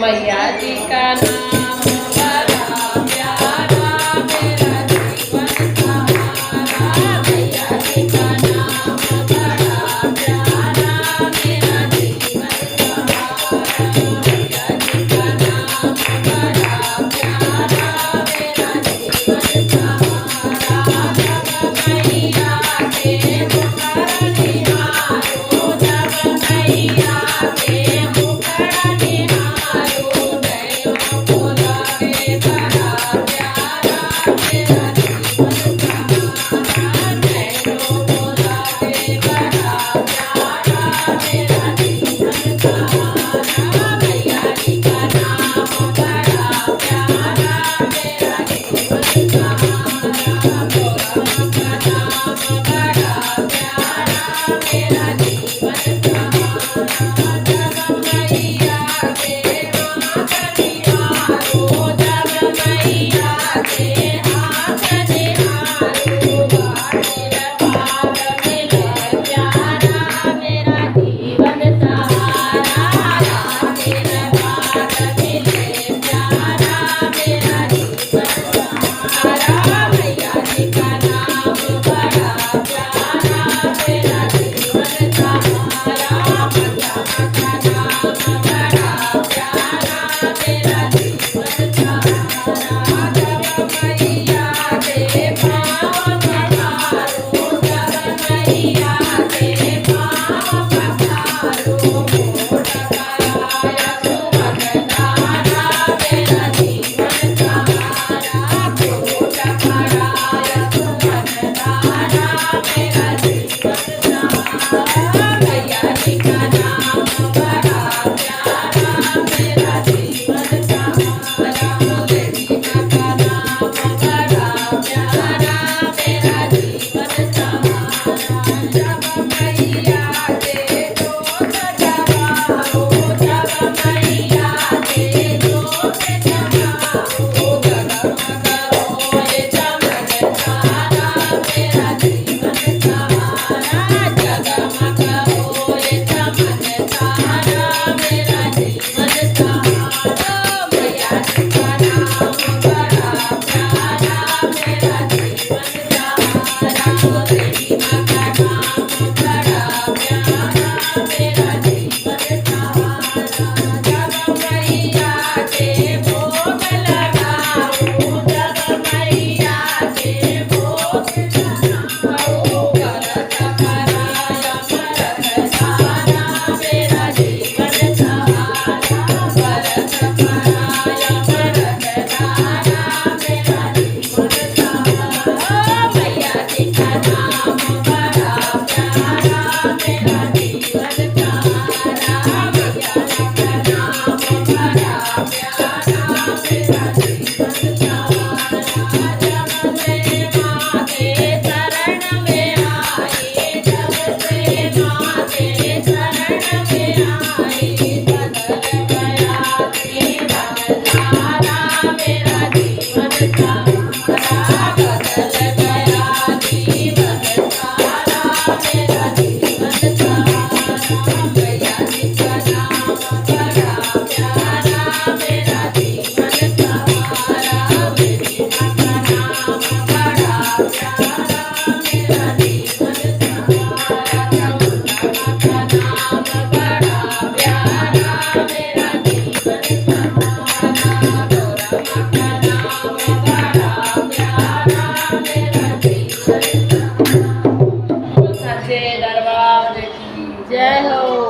मैया जी का नाम बड़ा प्यारा, मेरा जीवन सहारा। मैया जी का नाम बड़ा प्यारा, मेरा जीवन सहारा। मैया जी का नाम बड़ा प्यारा, मेरा जीवन सहारा। जब मैया के मुखड़ा निहारो, जब मैया के मुखड़ा निहारो, नैनों को लागे बड़ा प्यारा, मेरा जीवन सहारा। नैनों को लागे बड़ा प्यारा, मेरा जीवन सहारा। मैया जी का नाम बड़ा प्यारा, मेरा जीवन सहारा। गोरख का नाम बड़ा प्यारा, मेरा जीवन सहारा। जब मैया के हाथ निहारो, जब मैया के हाथ निहारो, बाटें पार मिले प्यारा, मेरा जीवन सहारा। बाटें पार मिले प्यारा, मेरा जीवन सहारा। मैया जी का नाम बड़ा प्यारा, मेरा जीवन सहारा। मैया का नाम बड़ा प्यारा, मेरा जीवन सहारा। जब मैया के पाँव पखारो, जब मैया के पाँव पखारो, मोट कराया सुवनदारा, मेरा जीवन सहारा। मोट कराया सुवनदारा, मेरा जीवन सहारा। मैया जी का नाम बड़ा प्यारा, मेरा जीवन सहारा। देवी माँ का नाम बड़ा प्यारा, मेरा जीवन सहारा। जब मैया के जोत जगाओ, जब मैया के जोत जगाओ, जगमग होए चमकदारा, मेरा जीवन सहारा। जगमग होए चमकदारा, मेरा जीवन सहारा। मैया जी का नाम बड़ा प्यारा, मेरा जीवन सहारा। देवी माँ का नाम बड़ा प्यारा, मेरा जीवन सहारा। जब मैया के भोग लगाओ, जब मैया के भोग लगाओ, व्रत कराया मरदाना, मेरा जीवन सहारा। व्रत कराया मरदाना, मेरा जीवन सहारा। मैया जी का नाम बड़ा प्यारा, मेरा जीवन सहारा। मैया जी का नाम बड़ा प्यारा, मेरा जीवन सहारा। जब से माँ के शरण में आई, जब से माँ के शरण में आई, बदल गया जीवन धारा, मेरा जीवन सहारा। बदल गया जीवन धारा, मेरा जीवन सहारा। मैया जी का नाम बड़ा प्यारा, मेरा जीवन सहारा। मेरी माँ का नाम बड़ा प्यारा, मेरा जीवन सहारा। मुन्ना माँ का नाम बड़ा प्यारा, मेरा जीवन सहारा। गौरा माँ का नाम बड़ा प्यारा, मेरा जीवन सहारा। सच्चे दरबार की जय हो।